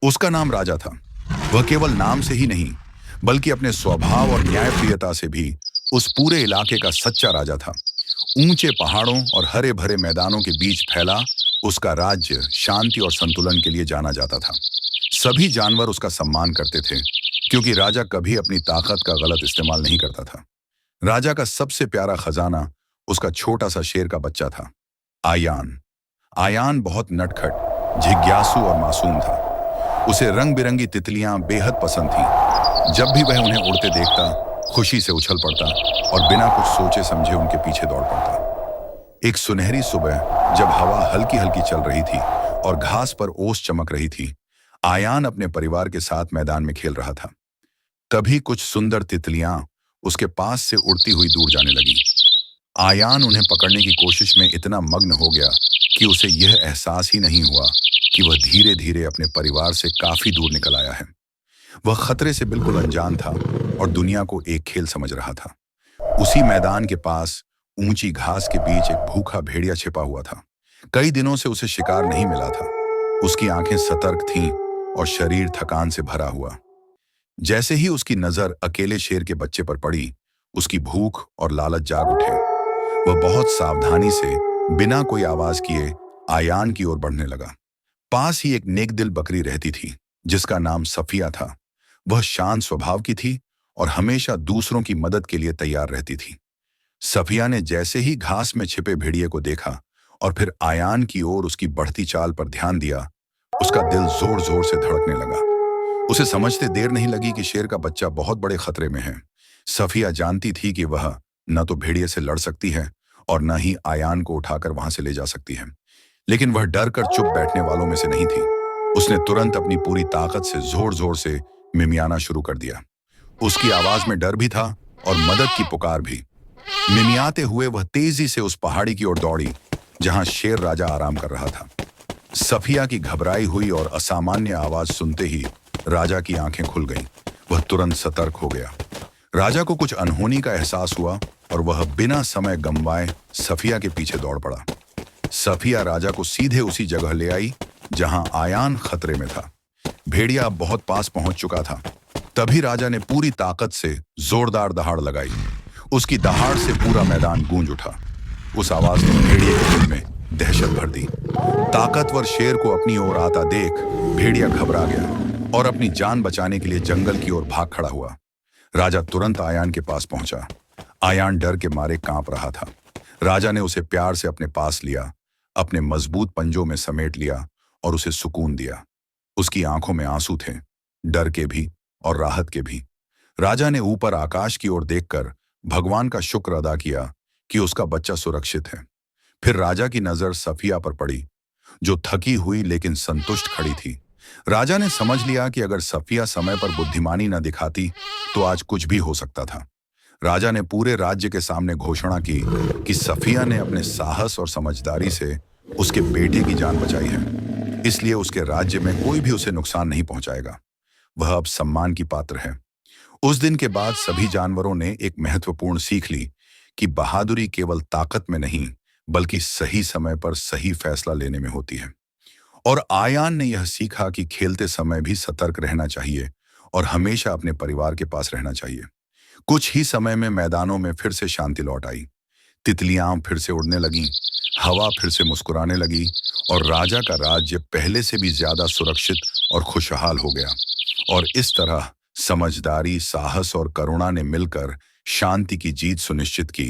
उसका नाम राजा था। वह केवल नाम से ही नहीं, बल्कि अपने स्वभाव और न्यायप्रियता से भी उस पूरे इलाके का सच्चा राजा था। ऊंचे पहाड़ों और हरे भरे मैदानों के बीच फैला उसका राज्य शांति और संतुलन के लिए जाना जाता था। सभी जानवर उसका सम्मान करते थे, क्योंकि राजा कभी अपनी ताकत का गलत इस्तेमाल नहीं करता था। राजा का सबसे प्यारा खजाना उसका छोटा सा शेर का बच्चा था, आयान। आयान बहुत नटखट, जिज्ञासु और मासूम था। उसे रंग बिरंगी तितलियां बेहद पसंद थीं। जब भी वह उन्हें उड़ते देखता, खुशी से उछल पड़ता और बिना कुछ सोचे समझे उनके पीछे दौड़ पड़ता। एक सुनहरी सुबह जब हवा हल्की हल्की चल रही थी और घास पर ओस चमक रही थी, आयान अपने परिवार के साथ मैदान में खेल रहा था। तभी कुछ सुंदर तितलियां उसके पास से उड़ती हुई दूर जाने लगी। आयान उन्हें पकड़ने की कोशिश में इतना मग्न हो गया कि उसे यह एहसास ही नहीं हुआ कि वह धीरे धीरे अपने परिवार से काफी दूर निकल आया है। वह खतरे से बिल्कुल अनजान था और दुनिया को एक खेल समझ रहा था। उसी मैदान के पास ऊंची घास के बीच एक भूखा भेड़िया छिपा हुआ था। कई दिनों से उसे शिकार नहीं मिला था। उसकी आंखें सतर्क थीं और शरीर थकान से भरा हुआ। जैसे ही उसकी नजर अकेले शेर के बच्चे पर पड़ी, उसकी भूख और लालच जाग उठे। वह बहुत सावधानी से बिना कोई आवाज किए आयान की ओर बढ़ने लगा। पास ही एक नेकदिल बकरी रहती थी, जिसका नाम सफिया था। वह शांत स्वभाव की थी और हमेशा दूसरों की मदद के लिए तैयार रहती थी। सफिया ने जैसे ही घास में छिपे भेड़िए को देखा और फिर आयान की ओर उसकी बढ़ती चाल पर ध्यान दिया, उसका दिल जोर जोर से धड़कने लगा। उसे समझते देर नहीं लगी कि शेर का बच्चा बहुत बड़े खतरे में है। सफिया जानती थी कि वह न तो भेड़िए से लड़ सकती है और न ही आयान को उठाकर वहां से ले जा सकती है, लेकिन वह डर कर चुप बैठने वालों में से नहीं थी। उसने तुरंत अपनी पूरी ताकत से जोर जोर से मिमियाना शुरू कर दिया। उसकी आवाज में डर भी था और मदद की पुकार भी। मिमियाते हुए वह तेजी से उस पहाड़ी की ओर दौड़ी जहां शेर राजा आराम कर रहा था। सफिया की घबराई हुई और असामान्य आवाज सुनते ही राजा की आंखें खुल गईं। वह तुरंत सतर्क हो गया। राजा को कुछ अनहोनी का एहसास हुआ और वह बिना समय गंवाए सफिया के पीछे दौड़ पड़ा। सफिया राजा को सीधे उसी जगह ले आई जहां आयान खतरे में था। भेड़िया अब बहुत पास पहुंच चुका था। तभी राजा ने पूरी ताकत से जोरदार दहाड़ लगाई। उसकी दहाड़ से पूरा मैदान गूंज उठा। उस आवाज ने भेड़िए के दिल में दहशत भर दी। ताकतवर शेर को अपनी ओर आता देख भेड़िया घबरा गया और अपनी जान बचाने के लिए जंगल की ओर भाग खड़ा हुआ। राजा तुरंत आयान के पास पहुंचा। आयान डर के मारे कांप रहा था। राजा ने उसे प्यार से अपने पास लिया, अपने मजबूत पंजों में समेट लिया और उसे सुकून दिया। उसकी आंखों में आंसू थे, डर के भी और राहत के भी। राजा ने ऊपर आकाश की ओर देखकर भगवान का शुक्र अदा किया कि उसका बच्चा सुरक्षित है। फिर राजा की नजर सफिया पर पड़ी, जो थकी हुई लेकिन संतुष्ट खड़ी थी। राजा ने समझ लिया कि अगर सफिया समय पर बुद्धिमानी न दिखाती तो आज कुछ भी हो सकता था। राजा ने पूरे राज्य के सामने घोषणा की कि सफिया ने अपने साहस और समझदारी से उसके बेटे की जान बचाई है, इसलिए उसके राज्य में कोई भी उसे नुकसान नहीं पहुंचाएगा। वह अब सम्मान की पात्र है। उस दिन के बाद सभी जानवरों ने एक महत्वपूर्ण सीख ली कि बहादुरी केवल ताकत में नहीं, बल्कि सही समय पर सही फैसला लेने में होती है। और आयान ने यह सीखा कि खेलते समय भी सतर्क रहना चाहिए और हमेशा अपने परिवार के पास रहना चाहिए। कुछ ही समय में मैदानों में फिर से शांति लौट आई। तितलियां फिर से उड़ने लगीं, हवा फिर से मुस्कुराने लगी और राजा का राज्य पहले से भी ज्यादा सुरक्षित और खुशहाल हो गया। और इस तरह समझदारी, साहस और करुणा ने मिलकर शांति की जीत सुनिश्चित की।